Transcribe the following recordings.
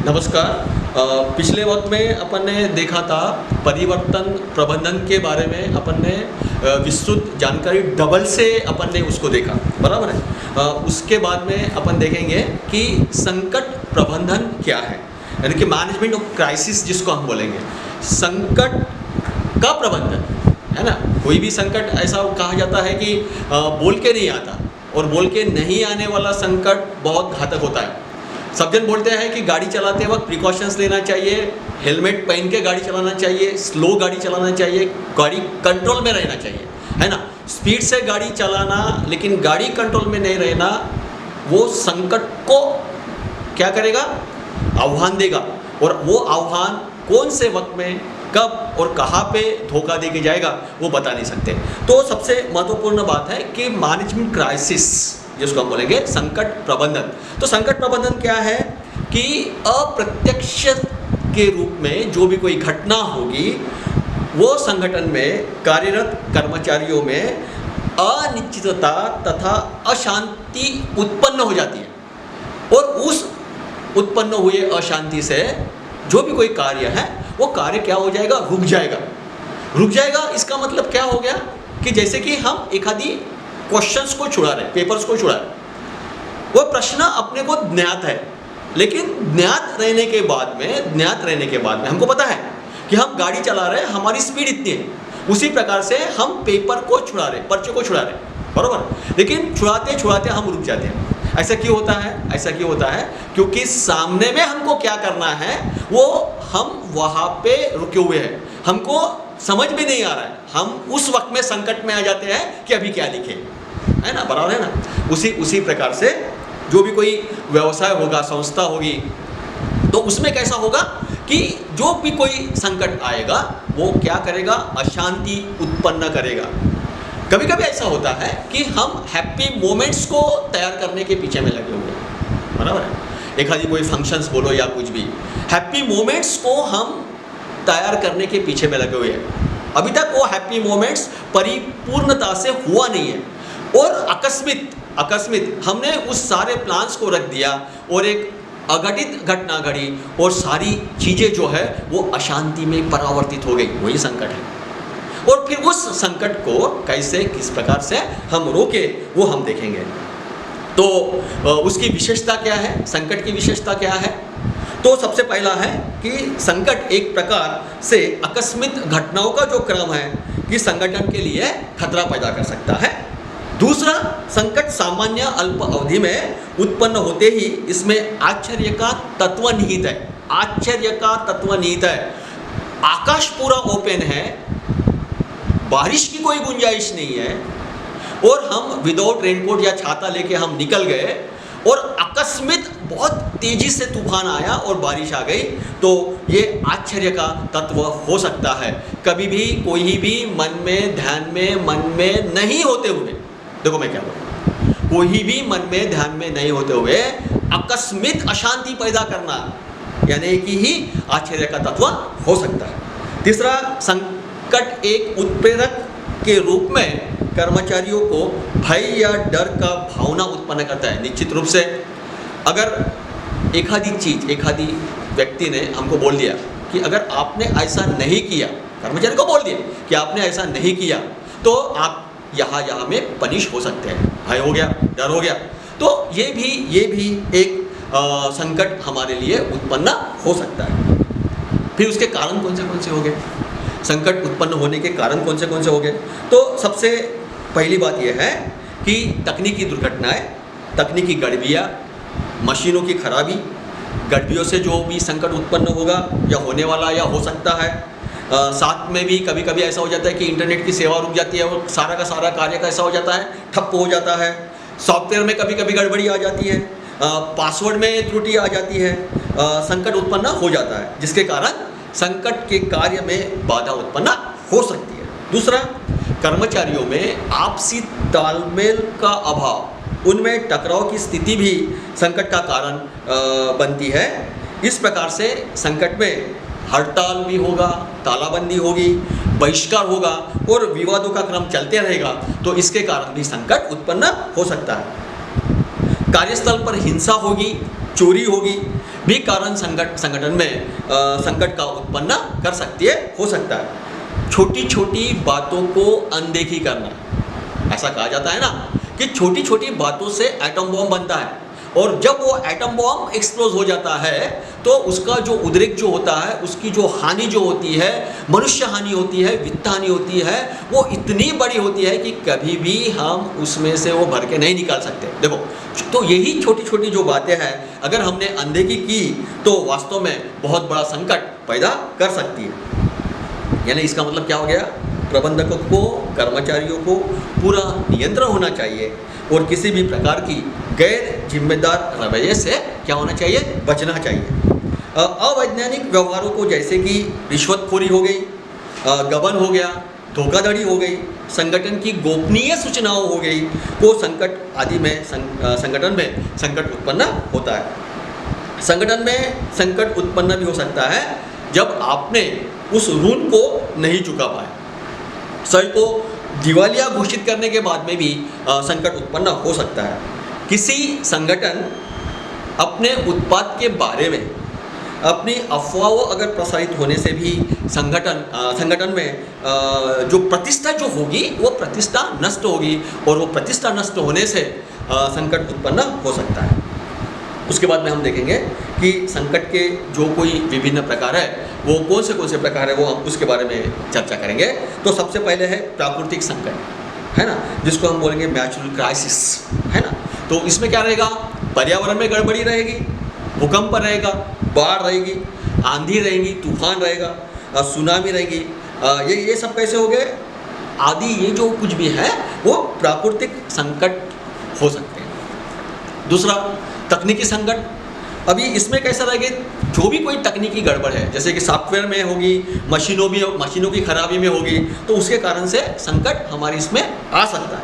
नमस्कार। पिछले वक्त में अपन ने देखा था परिवर्तन प्रबंधन के बारे में। अपन ने विस्तृत जानकारी डबल से अपन ने उसको देखा, बराबर है। उसके बाद में अपन देखेंगे कि संकट प्रबंधन क्या है, यानी कि मैनेजमेंट ऑफ क्राइसिस जिसको हम बोलेंगे। संकट का प्रबंधन है ना। कोई भी संकट ऐसा कहा जाता है कि बोल के नहीं आता, और बोल के नहीं आने वाला संकट बहुत घातक होता है। सब जन बोलते हैं कि गाड़ी चलाते वक्त प्रिकॉशंस लेना चाहिए, हेलमेट पहन के गाड़ी चलाना चाहिए, स्लो गाड़ी चलाना चाहिए, गाड़ी कंट्रोल में रहना चाहिए, है ना। स्पीड से गाड़ी चलाना लेकिन गाड़ी कंट्रोल में नहीं रहना, वो संकट को क्या करेगा, आह्वान देगा। और वो आह्वान कौन से वक्त में, कब और कहाँ पे धोखा दे के जाएगा वो बता नहीं सकते। तो सबसे महत्वपूर्ण बात है कि मैनेजमेंट क्राइसिस जिसको हम बोलेंगे संकट प्रबंधन। तो संकट प्रबंधन क्या है कि अप्रत्यक्ष के रूप में जो भी कोई घटना होगी वो संगठन में कार्यरत कर्मचारियों में अनिश्चितता तथा अशांति उत्पन्न हो जाती है, और उस उत्पन्न हुए अशांति से जो भी कोई कार्य है वो कार्य क्या हो जाएगा, रुक जाएगा। इसका मतलब क्या हो गया कि जैसे कि हम एक आधी क्वेश्चंस को छुड़ा रहे, पेपर्स को छुड़ा रहे। वो प्रश्न अपने को ज्ञात है, लेकिन ज्ञात रहने के बाद में हमको पता है कि हम गाड़ी चला रहे हैं, हमारी स्पीड इतनी है। उसी प्रकार से हम पेपर को छुड़ा रहे, पर्चे को छुड़ा रहे, बरोबर। लेकिन छुड़ाते छुड़ाते हम रुक जाते हैं। ऐसा क्यों होता है? क्योंकि सामने में हमको क्या करना है वो हम वहाँ पे रुके हुए हैं, हमको समझ में नहीं आ रहा है। हम उस वक्त में संकट में आ जाते हैं कि अभी क्या लिखें, है ना, बराबर है ना। उसी प्रकार से जो भी कोई व्यवसाय होगा, संस्था होगी, तो उसमें कैसा होगा कि जो भी कोई संकट आएगा वो क्या करेगा, अशांति उत्पन्न करेगा। कभी कभी ऐसा होता है कि हम हैप्पी मोमेंट्स को तैयार करने के पीछे में लगे हुए हैं, बराबर है। एक आधी कोई फंक्शंस बोलो या कुछ भी, हैप्पी मोमेंट्स को हम तैयार करने के पीछे में लगे हुए हैं। अभी तक वो हैप्पी मोमेंट्स परिपूर्णता से हुआ नहीं है, और अकस्मित हमने उस सारे प्लान्स को रख दिया और एक अघटित घटना घड़ी और सारी चीज़ें जो है वो अशांति में परावर्तित हो गई। वही संकट है। और फिर उस संकट को कैसे, किस प्रकार से हम रोके वो हम देखेंगे। तो उसकी विशेषता क्या है, संकट की विशेषता क्या है? तो सबसे पहला है कि संकट एक प्रकार से आकस्मिक घटनाओं का जो क्रम है कि संगठन के लिए खतरा पैदा कर सकता है। दूसरा, संकट सामान्य अल्प अवधि में उत्पन्न होते ही इसमें आश्चर्य का तत्व निहित है। आकाश पूरा ओपन है, बारिश की कोई गुंजाइश नहीं है, और हम विदाउट रेनकोट या छाता लेके हम निकल गए और अकस्मित बहुत तेजी से तूफान आया और बारिश आ गई, तो ये आश्चर्य का तत्व हो सकता है। कभी भी कोई भी मन में ध्यान में नहीं होते हुए, देखो मैं क्या बोलूं, कोई भी मन में ध्यान में नहीं होते हुए अकस्मित अशांति पैदा करना, यानी कि ही आश्चर्य का तत्व हो सकता है। तीसरा, संकट एक उत्प्रेरक के रूप में कर्मचारियों को भय या डर का भावना उत्पन्न करता है। निश्चित रूप से अगर एक आधी व्यक्ति ने हमको बोल दिया कि अगर आपने ऐसा नहीं किया, कर्मचारी को बोल दिया कि आपने ऐसा नहीं किया तो आप यहाँ में पनिश हो सकते हैं, भय हो गया, डर हो गया, तो ये भी एक संकट हमारे लिए उत्पन्न हो सकता है। फिर उसके कारण कौन से हो गए, संकट उत्पन्न होने के कारण कौन से हो गए? तो सबसे पहली बात यह है कि तकनीकी दुर्घटनाएं, तकनीकी गड़बड़ियाँ, मशीनों की खराबी, गड़बड़ियों से जो भी संकट उत्पन्न होगा या होने वाला या हो सकता है। साथ में भी कभी कभी ऐसा हो जाता है कि इंटरनेट की सेवा रुक जाती है और सारा का सारा कार्य का ऐसा हो जाता है, ठप्प हो जाता है। सॉफ्टवेयर में कभी कभी गड़बड़ी आ जाती है, पासवर्ड में त्रुटि आ जाती है, संकट उत्पन्न हो जाता है, जिसके कारण संकट के कार्य में बाधा उत्पन्न हो सकती है। दूसरा, कर्मचारियों में आपसी तालमेल का अभाव, उनमें टकराव की स्थिति भी संकट का कारण बनती है। इस प्रकार से संकट में हड़ताल भी होगा, तालाबंदी होगी, बहिष्कार होगा और विवादों का क्रम चलते रहेगा, तो इसके कारण भी संकट उत्पन्न हो सकता है। कार्यस्थल पर हिंसा होगी, चोरी होगी, भी कारण संगठन में संकट का उत्पन्न कर सकती है, हो सकता है। छोटी छोटी बातों को अनदेखी करना, ऐसा कहा जाता है ना कि छोटी छोटी बातों से एटम बॉम्ब बनता है, और जब वो एटम बॉम्ब एक्सप्लोज हो जाता है तो उसका जो उद्रेक जो होता है, उसकी जो हानि जो होती है, मनुष्य हानि होती है, वित्त हानि होती है, वो इतनी बड़ी होती है कि कभी भी हम उसमें से वो भर के नहीं निकाल सकते। देखो, तो यही छोटी छोटी जो बातें हैं, अगर हमने अनदेखी की तो वास्तव में बहुत बड़ा संकट पैदा कर सकती है। यानी इसका मतलब क्या हो गया, प्रबंधकों को, कर्मचारियों को पूरा नियंत्रण होना चाहिए और किसी भी प्रकार की गैर जिम्मेदार रवैये से क्या होना चाहिए, बचना चाहिए। अवैज्ञानिक व्यवहारों को, जैसे कि रिश्वतखोरी हो गई, गबन हो गया, धोखाधड़ी हो गई, संगठन की गोपनीय सूचनाओं हो गई, को संकट आदि में संगठन में संकट उत्पन्न होता है। संगठन में संकट उत्पन्न भी हो सकता है जब आपने उस ऋण को नहीं चुका पाए। सही को दिवालिया घोषित करने के बाद में भी संकट उत्पन्न हो सकता है। किसी संगठन अपने उत्पाद के बारे में अपनी अफवाहों अगर प्रसारित होने से भी संगठन में जो प्रतिष्ठा जो होगी वो प्रतिष्ठा नष्ट होगी, और वो प्रतिष्ठा नष्ट होने से संकट उत्पन्न हो सकता है। उसके बाद में हम देखेंगे कि संकट के जो कोई विभिन्न प्रकार है वो कौन से प्रकार है, वो हम उसके बारे में चर्चा करेंगे। तो सबसे पहले है प्राकृतिक संकट, है ना, जिसको हम बोलेंगे नेचुरल क्राइसिस, है ना। तो इसमें क्या रहेगा, पर्यावरण में गड़बड़ी रहेगी, भूकंप रहेगा, बाढ़ रहेगी, आंधी रहेगी, तूफान रहेगा, सुनामी रहेगी। ये सब कैसे हो गए आदि, ये जो कुछ भी है वो प्राकृतिक संकट हो सकते हैं। दूसरा तकनीकी संकट। अभी इसमें कैसा रहेगा, जो भी कोई तकनीकी गड़बड़ है, जैसे कि सॉफ्टवेयर में होगी, मशीनों की खराबी में होगी, तो उसके कारण से संकट हमारी इसमें आ सकता है।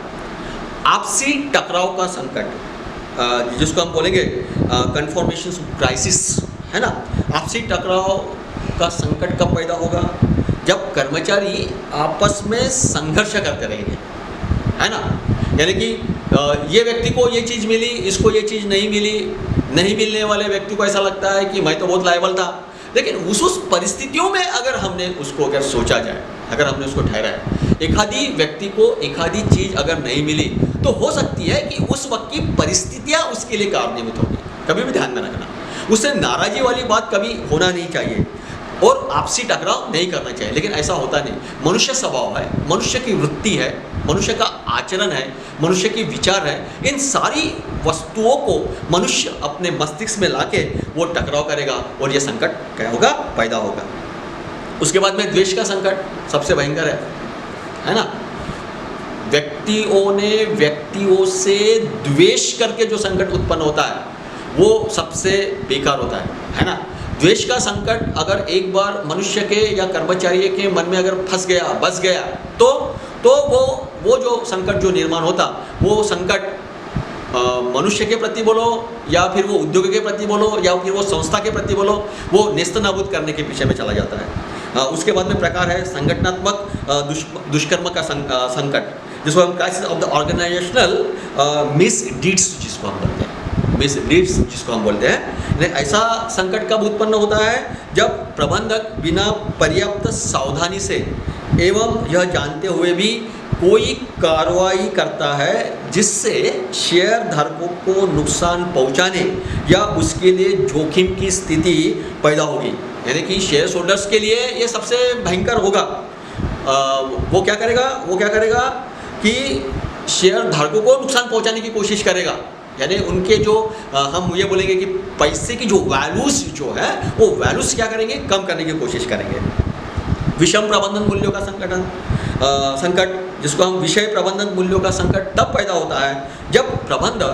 आपसी टकराव का संकट, जिसको हम बोलेंगे कन्फॉर्मेशन क्राइसिस, है ना। आपसी टकराव का संकट कब पैदा होगा, जब कर्मचारी आपस में संघर्ष करते रहेंगे, है ना। यानी कि ये व्यक्ति को ये चीज़ मिली, इसको ये चीज़ नहीं मिली, नहीं मिलने वाले व्यक्ति को ऐसा लगता है कि मैं तो बहुत लायबल था। लेकिन उस परिस्थितियों में अगर हमने उसको अगर सोचा जाए, अगर हमने उसको ठहराया, एक आधी व्यक्ति को एक आधी चीज़ अगर नहीं मिली तो हो सकती है कि उस वक्त की परिस्थितियाँ उसके लिए कारणीभूत होगी। कभी भी ध्यान में रखना, उससे नाराज़गी वाली बात कभी होना नहीं चाहिए और आपसी टकराव नहीं करना चाहिए, लेकिन ऐसा होता नहीं। मनुष्य स्वभाव है, मनुष्य की वृत्ति है, मनुष्य का आचरण है, मनुष्य की विचार है, इन सारी वस्तुओं को मनुष्य अपने मस्तिष्क में लाके वो टकराव करेगा और ये संकट क्या होगा, पैदा होगा। उसके बाद में द्वेष का संकट सबसे भयंकर है ना। व्यक्तियों से द्वेष करके जो संकट उत्पन्न होता है वो सबसे बेकार होता है ना। द्वेष का संकट अगर एक बार मनुष्य के या कर्मचारी के मन में अगर फंस गया, बस गया, तो वो जो संकट जो निर्माण होता, वो संकट मनुष्य के प्रति बोलो या फिर वो उद्योग के प्रति बोलो या फिर वो संस्था के प्रति बोलो, वो नेस्तनाबूद करने के पीछे में चला जाता है। उसके बाद में प्रकार है संगठनात्मक दुष्कर्म का संकट, जिसको हम crisis of the organisational misdeeds जिसको हम बोलते हैं, मिसडीड्स जिसको हम बोलते हैं। ऐसा संकट कब उत्पन्न होता है, जब प्रबंधक बिना पर्याप्त सावधानी से एवं यह जानते हुए भी कोई कार्रवाई करता है जिससे शेयर धारकों को नुकसान पहुंचाने या उसके लिए जोखिम की स्थिति पैदा होगी। यानी कि शेयर होल्डर्स के लिए ये सबसे भयंकर होगा। वो क्या करेगा कि शेयर धारकों को नुकसान पहुंचाने की कोशिश करेगा। यानी उनके जो हम ये बोलेंगे कि पैसे की जो वैल्यूज़ जो है वो वैल्यूज़ क्या करेंगे, कम करने की कोशिश करेंगे। विषम प्रबंधन मूल्यों का संकट, जिसको हम विषय प्रबंधन मूल्यों का संकट तब पैदा होता है जब प्रबंधक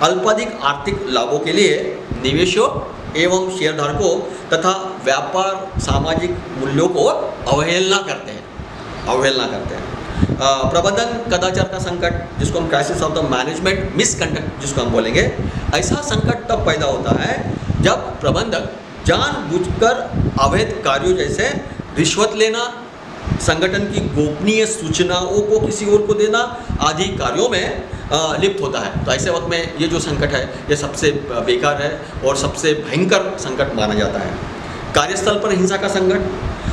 अल्पाधिक आर्थिक लाभों के लिए निवेशों एवं शेयरधारकों तथा व्यापार सामाजिक मूल्यों को अवहेलना करते हैं। प्रबंधन कदाचार का संकट, जिसको हम crisis of the management misconduct जिसको हम बोलेंगे, ऐसा संकट तब पैदा होता है जब प्रबंधक जानबूझकर अवैध कार्यों जैसे रिश्वत लेना, संगठन की गोपनीय सूचनाओं को किसी और को देना आदि कार्यों में लिप्त होता है। तो ऐसे वक्त में ये जो संकट है ये सबसे बेकार है और सबसे भयंकर संकट माना जाता है। कार्यस्थल पर हिंसा का संकट,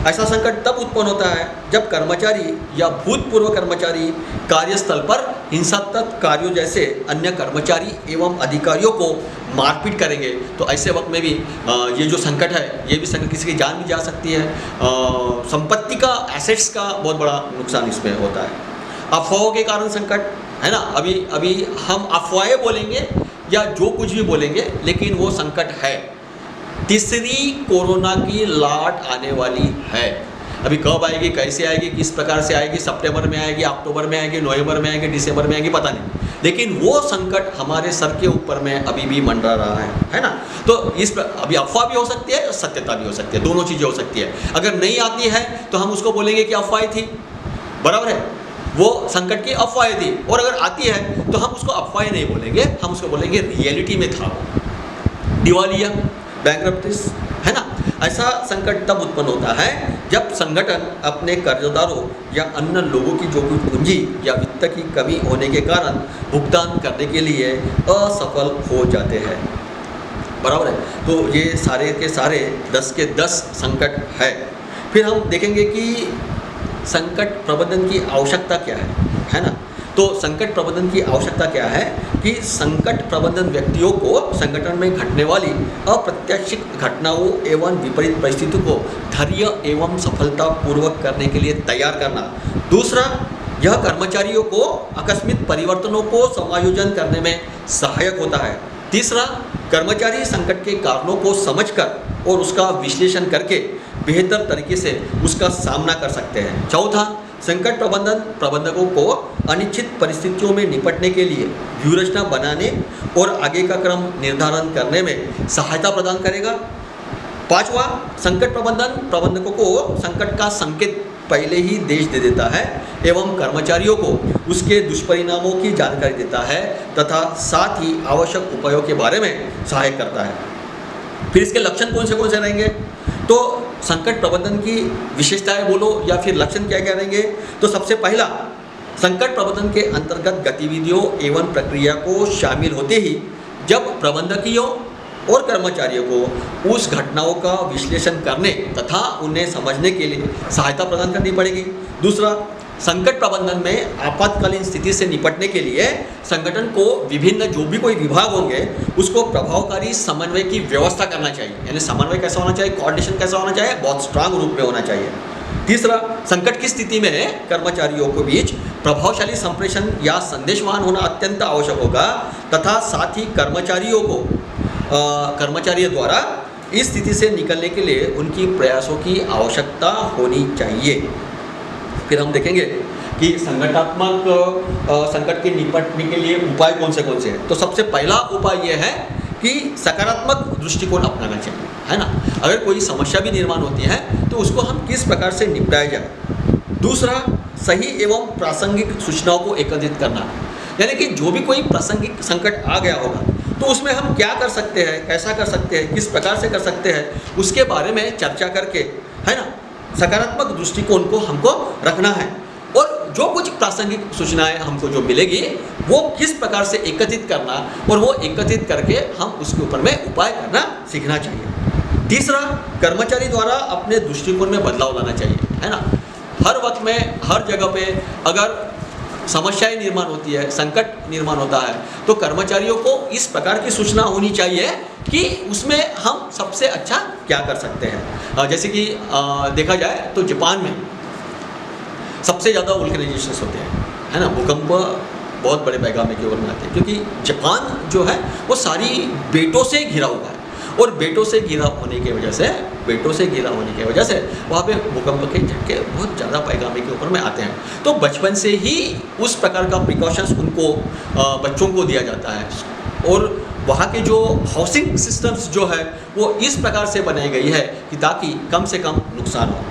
ऐसा संकट तब उत्पन्न होता है जब कर्मचारी या भूतपूर्व कर्मचारी कार्यस्थल पर हिंसात्मक कार्यों जैसे अन्य कर्मचारी एवं अधिकारियों को मारपीट करेंगे। तो ऐसे वक्त में भी ये जो संकट है ये भी संकट, किसी की जान भी जा सकती है, संपत्ति का, एसेट्स का बहुत बड़ा नुकसान इसमें होता है। अफवाहों के कारण संकट है ना, अभी हम अफवाहें बोलेंगे या जो कुछ भी बोलेंगे लेकिन वो संकट है। तीसरी कोरोना की लाट आने वाली है। अभी कब आएगी, कैसे आएगी, किस प्रकार से आएगी, सितंबर में आएगी, अक्टूबर में आएगी, नवंबर में आएगी, दिसंबर में आएगी, पता नहीं, लेकिन वो संकट हमारे सर के ऊपर में अभी भी मंडरा रहा है ना। तो अभी अफवाह भी हो सकती है, सत्यता भी हो सकती है, दोनों चीज़ें हो सकती है। अगर नहीं आती है तो हम उसको बोलेंगे कि अफवाह थी, बराबर है, वो संकट की अफवाहें थी। और अगर आती है तो हम उसको अफवाहें नहीं बोलेंगे, हम उसको बोलेंगे रियलिटी में था, दिवालिया, बैंकरप्टिस, है ना। ऐसा संकट तब उत्पन्न होता है जब संगठन अपने कर्जदारों या अन्य लोगों की जो कुछ पूंजी या वित्त की कमी होने के कारण भुगतान करने के लिए असफल हो जाते हैं, बराबर है। तो ये सारे के सारे 10 के 10 संकट है। फिर हम देखेंगे कि संकट प्रबंधन की आवश्यकता क्या है ना। तो संकट प्रबंधन की आवश्यकता क्या है कि संकट प्रबंधन व्यक्तियों को संगठन में घटने वाली अप्रत्याशित घटनाओं एवं विपरीत परिस्थितियों को धैर्य एवं सफलतापूर्वक करने के लिए तैयार करना। दूसरा, यह कर्मचारियों को आकस्मिक परिवर्तनों को समायोजन करने में सहायक होता है। तीसरा, कर्मचारी संकट के कारणों को समझकर और उसका विश्लेषण करके बेहतर तरीके से उसका सामना कर सकते हैं। चौथा, संकट प्रबंधन प्रबंधकों को अनिश्चित परिस्थितियों में निपटने के लिए व्यूहरचना बनाने और आगे का क्रम निर्धारण करने में सहायता प्रदान करेगा। पांचवा, संकट प्रबंधन प्रबंधकों को संकट का संकेत पहले ही देश दे देता है एवं कर्मचारियों को उसके दुष्परिणामों की जानकारी देता है तथा साथ ही आवश्यक उपायों के बारे में सहायक करता है। फिर इसके लक्षण कौन से रहेंगे, तो संकट प्रबंधन की विशेषताएं बोलो या फिर लक्षण क्या क्या रहेंगे। तो सबसे पहला, संकट प्रबंधन के अंतर्गत गतिविधियों एवं प्रक्रिया को शामिल होते ही जब प्रबंधकियों और कर्मचारियों को उस घटनाओं का विश्लेषण करने तथा उन्हें समझने के लिए सहायता प्रदान करनी पड़ेगी। दूसरा, संकट प्रबंधन में आपातकालीन स्थिति से निपटने के लिए संगठन को विभिन्न जो भी कोई विभाग होंगे उसको प्रभावकारी समन्वय की व्यवस्था करना चाहिए। यानी समन्वय कैसा होना चाहिए, कोऑर्डिनेशन कैसा होना चाहिए, बहुत स्ट्रांग रूप में होना चाहिए। तीसरा, संकट की स्थिति में कर्मचारियों के बीच प्रभावशाली संप्रेषण या संदेशवाहन होना अत्यंत आवश्यक होगा तथा साथ ही कर्मचारियों द्वारा इस स्थिति से निकलने के लिए उनकी प्रयासों की आवश्यकता होनी चाहिए। फिर हम देखेंगे कि संगठनात्मक संकट के निपटने के लिए उपाय कौन से हैं। तो सबसे पहला उपाय यह है कि सकारात्मक दृष्टिकोण अपनाना चाहिए, है ना। अगर कोई समस्या भी निर्माण होती है तो उसको हम किस प्रकार से निपटाया जाए। दूसरा, सही एवं प्रासंगिक सूचनाओं को एकत्रित करना, यानी कि जो भी कोई प्रासंगिक संकट आ गया होगा तो उसमें हम क्या कर सकते हैं, कैसा कर सकते हैं, किस प्रकार से कर सकते हैं, उसके बारे में चर्चा करके, है ना, सकारात्मक दृष्टिकोण को हमको रखना है। और जो कुछ प्रासंगिक सूचनाएं हमको जो मिलेगी वो किस प्रकार से एकत्रित करना और वो एकत्रित करके हम उसके ऊपर में उपाय करना सीखना चाहिए। तीसरा, कर्मचारी द्वारा अपने दृष्टिकोण में बदलाव लाना चाहिए, है ना। हर वक्त में हर जगह पे अगर समस्याएं निर्माण होती है, संकट निर्माण होता है तो कर्मचारियों को इस प्रकार की सूचना होनी चाहिए कि उसमें हम सबसे अच्छा क्या कर सकते हैं। जैसे कि देखा जाए तो जापान में सबसे ज़्यादा वोल्केनाइजेशंस होते हैं, है ना, भूकंप बहुत बड़े पैमाने के ओर में आते हैं क्योंकि जापान जो है वो सारी बेटों से घिरा हुआ है और बेटों से घिरा होने की वजह से वहाँ पे भूकंप के झटके बहुत ज़्यादा पैमाने के ऊपर में आते हैं। तो बचपन से ही उस प्रकार का प्रिकॉशंस उनको बच्चों को दिया जाता है और वहाँ के जो हाउसिंग सिस्टम्स जो है वो इस प्रकार से बनाई गई है कि ताकि कम से कम नुकसान हो।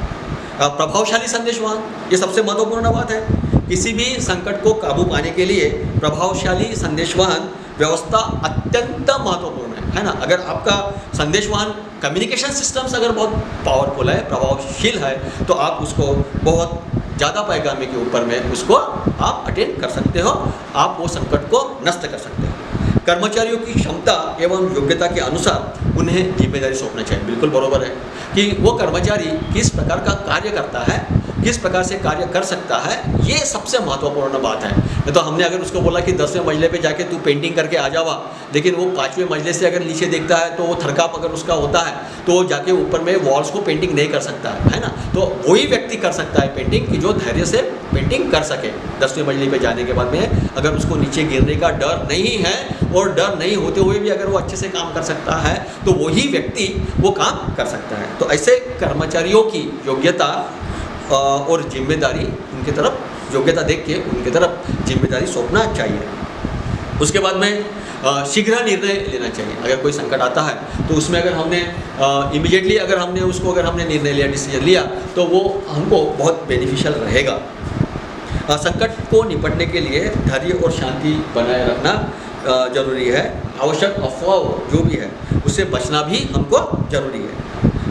प्रभावशाली संदेशवाहन, ये सबसे महत्वपूर्ण बात है। किसी भी संकट को काबू पाने के लिए प्रभावशाली संदेशवाहन व्यवस्था अत्यंत महत्वपूर्ण है ना। अगर आपका संदेशवाहन कम्युनिकेशन सिस्टम्स अगर बहुत पावरफुल है, प्रभावशील है, तो आप उसको बहुत ज़्यादा पैगामी के ऊपर में उसको आप अटेंड कर सकते हो, आप वो संकट को नष्ट कर सकते हो। कर्मचारियों की क्षमता एवं योग्यता के अनुसार उन्हें जिम्मेदारी सौंपना चाहिए। बिल्कुल बराबर है कि वो कर्मचारी किस प्रकार का कार्य करता है, किस प्रकार से कार्य कर सकता है, ये सबसे महत्वपूर्ण बात है। नहीं तो हमने अगर उसको बोला कि 10वें मंजिले पे जाके तू पेंटिंग करके आ जावा, लेकिन वो 5वें मंजिले से अगर नीचे देखता है तो वो थरकाप अगर उसका होता है तो वो जाके ऊपर में वॉल्स को पेंटिंग नहीं कर सकता है ना। तो वही व्यक्ति कर सकता है पेंटिंग कि जो धैर्य से पेंटिंग कर सके। 10वें मंजिले पे जाने के बाद में अगर उसको नीचे गिरने का डर नहीं है और डर नहीं होते हुए भी अगर वो अच्छे से काम कर सकता है तो वही व्यक्ति वो काम कर सकता है। तो ऐसे कर्मचारियों की योग्यता और जिम्मेदारी, उनकी तरफ योग्यता देख के उनकी तरफ जिम्मेदारी सौंपना चाहिए। उसके बाद में शीघ्र निर्णय लेना चाहिए। अगर कोई संकट आता है तो उसमें अगर हमने इमीडिएटली अगर हमने निर्णय लिया, डिसीजन लिया, तो वो हमको बहुत बेनिफिशियल रहेगा। संकट को निपटने के लिए धैर्य और शांति बनाए रखना जरूरी है। आवश्यक अफवाह जो भी है उससे बचना भी हमको जरूरी है।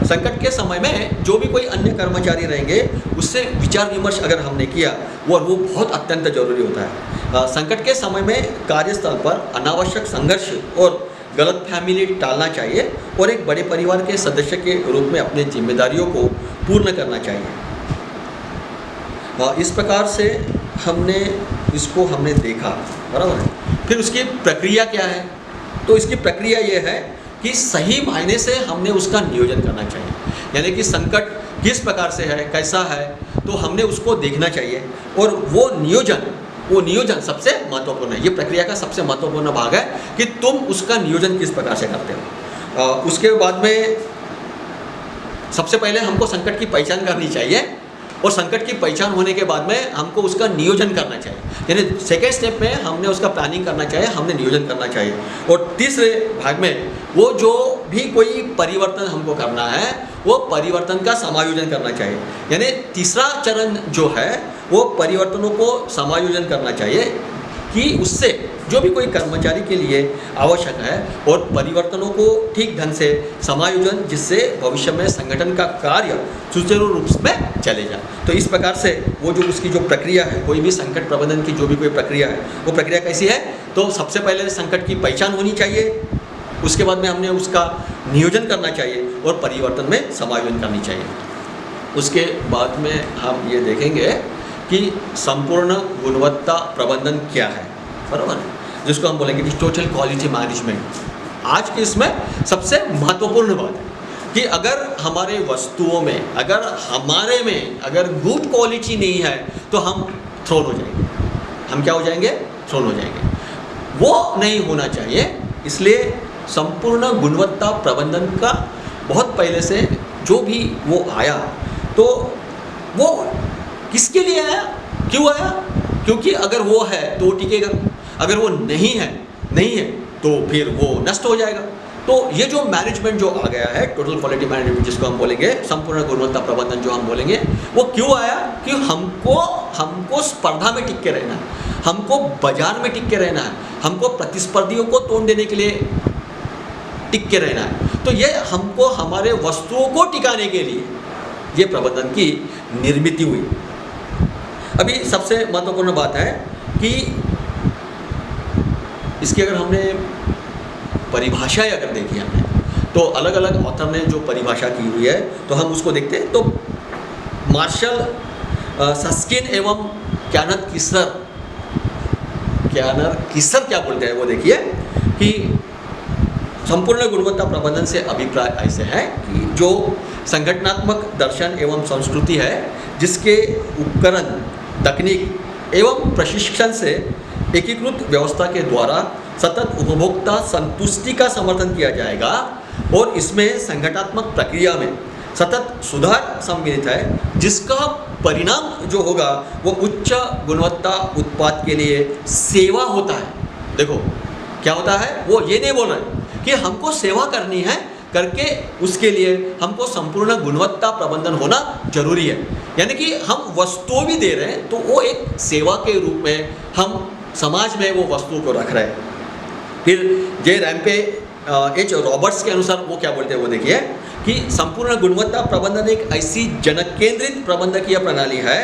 संकट के समय में जो भी कोई अन्य कर्मचारी रहेंगे उससे विचार विमर्श अगर हमने किया वो बहुत अत्यंत जरूरी होता है। संकट के समय में कार्यस्थल पर अनावश्यक संघर्ष और गलतफहमी टालना चाहिए और एक बड़े परिवार के सदस्य के रूप में अपनी जिम्मेदारियों को पूर्ण करना चाहिए। इस प्रकार से हमने देखा, बराबर है। फिर उसकी प्रक्रिया क्या है? तो इसकी प्रक्रिया ये है कि सही मायने से हमने उसका नियोजन करना चाहिए। यानी कि संकट किस प्रकार से है, कैसा है, तो हमने उसको देखना चाहिए और वो नियोजन सबसे महत्वपूर्ण है। ये प्रक्रिया का सबसे महत्वपूर्ण भाग है कि तुम उसका नियोजन किस प्रकार से करते हो। उसके बाद में सबसे पहले हमको संकट की पहचान करनी चाहिए और संकट की पहचान होने के बाद में हमको उसका नियोजन करना चाहिए। यानी सेकेंड स्टेप में हमने उसका प्लानिंग करना चाहिए, हमने नियोजन करना चाहिए। और तीसरे भाग में वो जो भी कोई परिवर्तन हमको करना है वो परिवर्तन का समायोजन करना चाहिए। यानी तीसरा चरण जो है वो परिवर्तनों को समायोजन करना चाहिए कि उससे जो भी कोई कर्मचारी के लिए आवश्यक है और परिवर्तनों को ठीक ढंग से समायोजन, जिससे भविष्य में संगठन का कार्य सुचारू रूप में चले जाए। तो इस प्रकार से वो जो उसकी जो प्रक्रिया है, कोई भी संकट प्रबंधन की जो भी कोई प्रक्रिया है वो प्रक्रिया कैसी है? तो सबसे पहले संकट की पहचान होनी चाहिए, उसके बाद में हमने उसका नियोजन करना चाहिए और परिवर्तन में समायोजन करनी चाहिए। उसके बाद में हम ये देखेंगे कि संपूर्ण गुणवत्ता प्रबंधन क्या है, बराबर, जिसको हम बोलेंगे कि टोटल क्वालिटी मैनेजमेंट। आज के इसमें सबसे महत्वपूर्ण बात है कि अगर हमारे वस्तुओं में, अगर गुड क्वालिटी नहीं है तो हम थ्रोन हो जाएंगे। हम क्या हो जाएंगे? थ्रोन हो जाएंगे। वो नहीं होना चाहिए। इसलिए संपूर्ण गुणवत्ता प्रबंधन का बहुत पहले से जो भी वो आया तो वो किसके लिए आया, क्यों आया? क्योंकि अगर वो है तो टिकेगा, अगर वो नहीं है तो फिर वो नष्ट हो जाएगा। तो ये जो मैनेजमेंट जो आ गया है, टोटल क्वालिटी मैनेजमेंट जिसको हम बोलेंगे, संपूर्ण गुणवत्ता प्रबंधन जो हम बोलेंगे, वो क्यों आया? कि हमको स्पर्धा में टिक के रहना है, हमको बाजार में टिक के रहना है, हमको प्रतिस्पर्धियों को तोड़ देने के लिए टिक के रहना है। तो ये हमको हमारे वस्तुओं को टिकाने के लिए ये प्रबंधन की निर्मित हुई। अभी सबसे महत्वपूर्ण बात है कि इसकी अगर हमने परिभाषाएं अगर देखी हमने, तो अलग अलग ऑथर ने जो परिभाषा की हुई है तो हम उसको देखते हैं। तो मार्शल सस्किन एवं क्यानर किसर क्या बोलते हैं वो देखिए कि संपूर्ण गुणवत्ता प्रबंधन से अभिप्राय ऐसे है कि जो संगठनात्मक दर्शन एवं संस्कृति है, जिसके उपकरण, तकनीक एवं प्रशिक्षण से एकीकृत व्यवस्था के द्वारा सतत उपभोक्ता संतुष्टि का समर्थन किया जाएगा और इसमें संगठनात्मक प्रक्रिया में सतत सुधार सम्मिलित है, जिसका परिणाम जो होगा वो उच्च गुणवत्ता उत्पाद के लिए सेवा होता है। देखो क्या होता है, वो ये नहीं बोल रहे कि हमको सेवा करनी है, करके उसके लिए हमको संपूर्ण गुणवत्ता प्रबंधन होना जरूरी है। यानी कि हम वस्तु भी दे रहे हैं तो वो एक सेवा के रूप में हम समाज में वो वस्तु को रख रहे हैं। फिर जे रैम्पे एच रॉबर्ट्स के अनुसार वो क्या बोलते हैं वो देखिए कि संपूर्ण गुणवत्ता प्रबंधन एक ऐसी जनक केंद्रित प्रबंधकीय प्रणाली है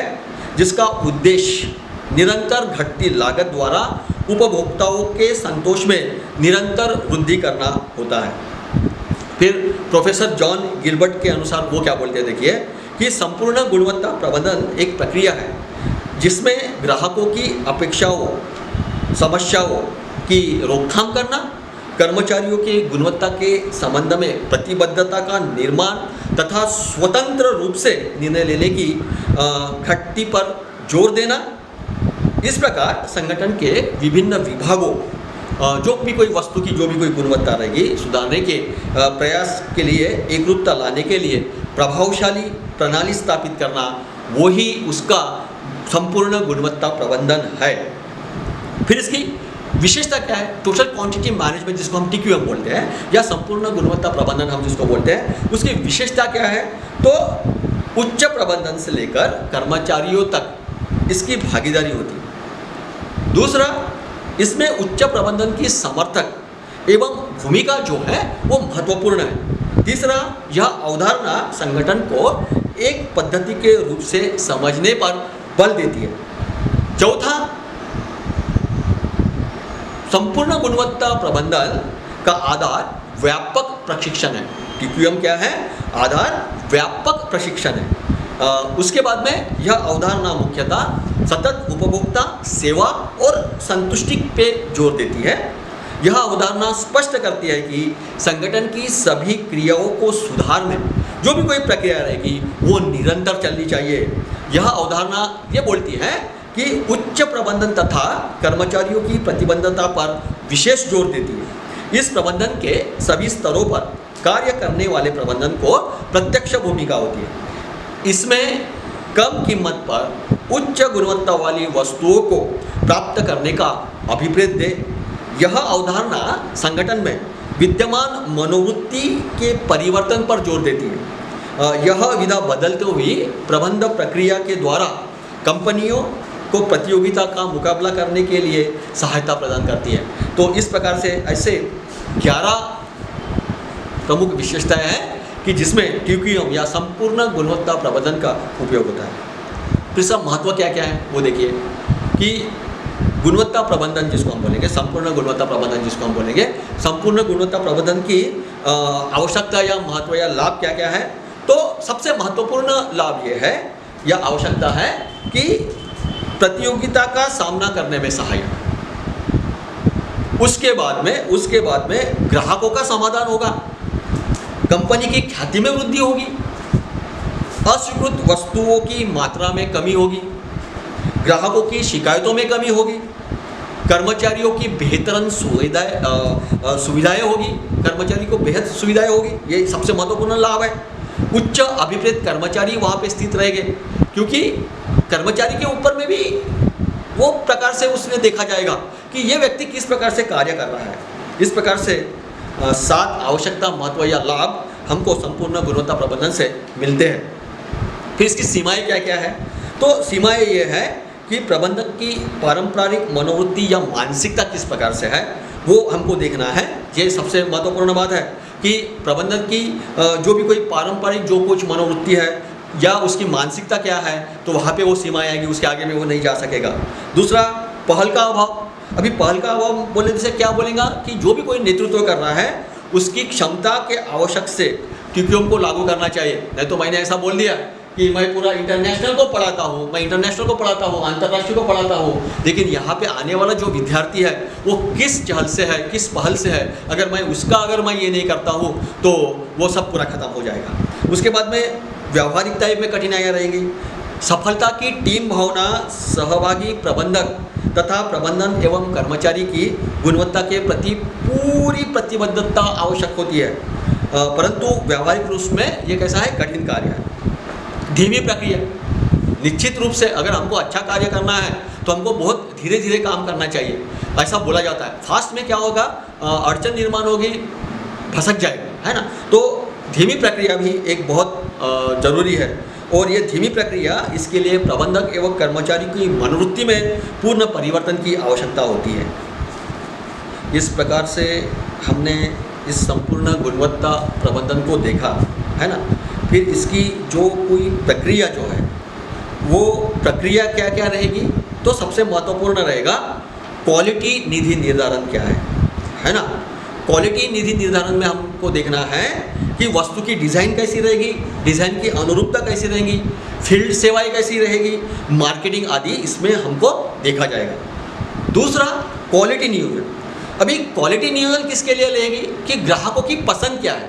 जिसका उद्देश्य निरंतर घटती लागत द्वारा उपभोक्ताओं के संतोष में निरंतर वृद्धि करना होता है। फिर प्रोफेसर जॉन गिलबर्ट के अनुसार वो क्या बोलते हैं देखिए कि संपूर्ण गुणवत्ता प्रबंधन एक प्रक्रिया है जिसमें ग्राहकों की अपेक्षाओं समस्याओं की रोकथाम करना, कर्मचारियों की गुणवत्ता के संबंध में प्रतिबद्धता का निर्माण तथा स्वतंत्र रूप से निर्णय लेने की घटती पर जोर देना। इस प्रकार संगठन के विभिन्न विभागों जो भी कोई वस्तु की जो भी कोई गुणवत्ता रहेगी सुधारने के प्रयास के लिए एकरूपता लाने के लिए प्रभावशाली प्रणाली स्थापित करना वही उसका संपूर्ण गुणवत्ता प्रबंधन है। फिर इसकी विशेषता क्या है? टोटल क्वांटिटी मैनेजमेंट जिसको हम TQM बोलते हैं या संपूर्ण गुणवत्ता प्रबंधन हम जिसको बोलते हैं, उसकी विशेषता क्या है? तो उच्च प्रबंधन से लेकर कर्मचारियों तक इसकी भागीदारी होती है। दूसरा, इसमें उच्च प्रबंधन की समर्थक एवं भूमिका जो है वो महत्वपूर्ण है। तीसरा, यह अवधारणा संगठन को एक पद्धति के रूप से समझने पर बल देती है। चौथा, संपूर्ण गुणवत्ता प्रबंधन का आधार व्यापक प्रशिक्षण है। TQM क्या है? आधार व्यापक प्रशिक्षण है। उसके बाद में यह अवधारणा मुख्यतः सतत उपभोक्ता सेवा और संतुष्टि पे जोर देती है। यह अवधारणा स्पष्ट करती है कि संगठन की सभी क्रियाओं को सुधारने जो भी कोई प्रक्रिया रहेगी वो निरंतर चलनी चाहिए। यह अवधारणा ये बोलती है कि उच्च प्रबंधन तथा कर्मचारियों की प्रतिबद्धता पर विशेष जोर देती है। इस प्रबंधन के सभी स्तरों पर कार्य करने वाले प्रबंधन को प्रत्यक्ष भूमिका होती है। इसमें कम कीमत पर उच्च गुणवत्ता वाली वस्तुओं को प्राप्त करने का अभिप्रेत दे। यह अवधारणा संगठन में विद्यमान मनोवृत्ति के परिवर्तन पर जोर देती है। यह विधा बदलते हुए प्रबंध प्रक्रिया के द्वारा कंपनियों को प्रतियोगिता का मुकाबला करने के लिए सहायता प्रदान करती है। तो इस प्रकार से ऐसे 11 प्रमुख विशेषताएं हैं कि जिसमें TQM या संपूर्ण गुणवत्ता प्रबंधन का उपयोग होता है। फिर सब महत्व क्या क्या है वो देखिए कि गुणवत्ता प्रबंधन जिसको हम बोलेंगे, संपूर्ण गुणवत्ता प्रबंधन जिसको हम बोलेंगे, संपूर्ण गुणवत्ता प्रबंधन की आवश्यकता या महत्व या लाभ क्या क्या है? तो सबसे महत्वपूर्ण लाभ ये है या आवश्यकता है कि प्रतियोगिता का सामना करने में सहायक। उसके बाद में ग्राहकों का समाधान होगा, कंपनी की ख्याति में वृद्धि होगी, अस्वीकृत वस्तुओं की मात्रा में कमी होगी, ग्राहकों की शिकायतों में कमी होगी, कर्मचारियों की बेहतर सुविधाएं होगी, कर्मचारी को बेहद सुविधाएं होगी। ये सबसे महत्वपूर्ण लाभ है। उच्च अभिप्रेत कर्मचारी वहाँ पे स्थित रहेंगे क्योंकि कर्मचारी के ऊपर में भी वो प्रकार से उसने देखा जाएगा कि ये व्यक्ति किस प्रकार से कार्य कर रहा है। इस प्रकार से 7 आवश्यकता महत्व या लाभ हमको संपूर्ण गुणवत्ता प्रबंधन से मिलते हैं। फिर इसकी सीमाएं क्या क्या है? तो सीमाएं ये है कि प्रबंधक की पारंपरिक मनोवृत्ति या मानसिकता किस प्रकार से है वो हमको देखना है। ये सबसे महत्वपूर्ण बात है कि प्रबंधक की जो भी कोई पारंपरिक जो कुछ मनोवृत्ति है या उसकी मानसिकता क्या है तो वहाँ पे वो सीमाएं आएगी, उसके आगे में वो नहीं जा सकेगा। दूसरा, पहल का अभाव। अभी पहल का अभाव बोलने से क्या बोलेगा कि जो भी कोई नेतृत्व कर रहा है उसकी क्षमता के आवश्यक से TQM को लागू करना चाहिए। नहीं तो मैंने ऐसा बोल दिया कि मैं पूरा इंटरनेशनल को पढ़ाता हूँ, मैं इंटरनेशनल को पढ़ाता हूँ, अंतर्राष्ट्रीय को पढ़ाता हूँ, लेकिन यहाँ पे आने वाला जो विद्यार्थी है वो किस चहल से है, किस पहल से है, अगर मैं ये नहीं करता हूँ तो वो सब पूरा खत्म हो जाएगा। उसके बाद में व्यावहारिकता में कठिनाइयाँ रहेंगी। सफलता की टीम भावना सहभागी प्रबंधक तथा प्रबंधन एवं कर्मचारी की गुणवत्ता के प्रति पूरी प्रतिबद्धता आवश्यक होती है, परंतु व्यावहारिक रूप में ये कैसा है? कठिन कार्य है, धीमी प्रक्रिया। निश्चित रूप से अगर हमको अच्छा कार्य करना है तो हमको बहुत धीरे धीरे काम करना चाहिए, ऐसा बोला जाता है। फास्ट में क्या होगा? अड़चन निर्माण होगी, फंसक जाएगा, है ना। तो धीमी प्रक्रिया भी एक बहुत ज़रूरी है और ये धीमी प्रक्रिया इसके लिए प्रबंधक एवं कर्मचारी की मनोवृत्ति में पूर्ण परिवर्तन की आवश्यकता होती है। इस प्रकार से हमने इस संपूर्ण गुणवत्ता प्रबंधन को देखा, है ना। फिर इसकी जो कोई प्रक्रिया जो है, वो प्रक्रिया क्या क्या रहेगी, तो सबसे महत्वपूर्ण रहेगा क्वालिटी निधि निर्धारण क्या है ना। क्वालिटी निधि निर्धारण में हमको देखना है कि वस्तु की डिज़ाइन कैसी रहेगी, डिज़ाइन की अनुरूपता कैसी रहेगी, फील्ड सेवाएं कैसी रहेगी, मार्केटिंग आदि इसमें हमको देखा जाएगा। दूसरा क्वालिटी नियोजन। अभी क्वालिटी नियोजन किसके लिए लेगी कि ग्राहकों की पसंद क्या है,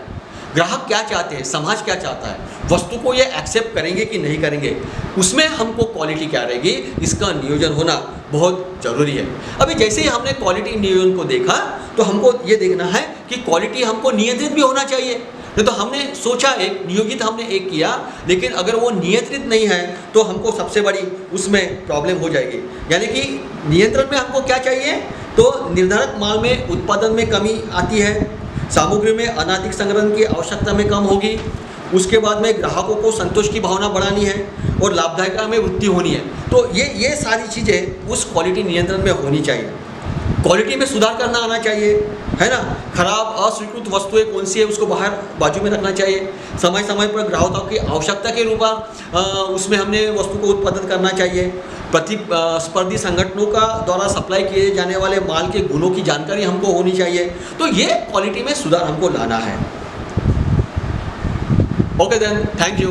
ग्राहक क्या चाहते हैं, समाज क्या चाहता है, वस्तु को ये एक्सेप्ट करेंगे कि नहीं करेंगे, उसमें हमको क्वालिटी क्या रहेगी, इसका नियोजन होना बहुत ज़रूरी है। अभी जैसे ही हमने क्वालिटी नियोजन को देखा तो हमको ये देखना है कि क्वालिटी हमको नियंत्रित भी होना चाहिए। नहीं तो हमने सोचा एक, नियोजित हमने एक किया, लेकिन अगर वो नियंत्रित नहीं है तो हमको सबसे बड़ी उसमें प्रॉब्लम हो जाएगी। यानी कि नियंत्रण में हमको क्या चाहिए, तो निर्धारित माल में उत्पादन में कमी आती है, सामग्री में अनाधिक संग्रहण की आवश्यकता में कम होगी, उसके बाद में ग्राहकों को संतोष की भावना बढ़ानी है और लाभदायिकता में वृद्धि होनी है। तो ये सारी चीज़ें उस क्वालिटी नियंत्रण में होनी चाहिए। क्वालिटी में सुधार करना आना चाहिए, है ना। खराब अस्वीकृत वस्तुएं कौन सी है उसको बाहर बाजू में रखना चाहिए। समय समय पर ग्राहकों की आवश्यकता के रूप उसमें हमने वस्तु को उत्पादन करना चाहिए। प्रतिस्पर्धी संगठनों का द्वारा सप्लाई किए जाने वाले माल के गुणों की जानकारी हमको होनी चाहिए। तो ये क्वालिटी में सुधार हमको लाना है। Okay then, thank you.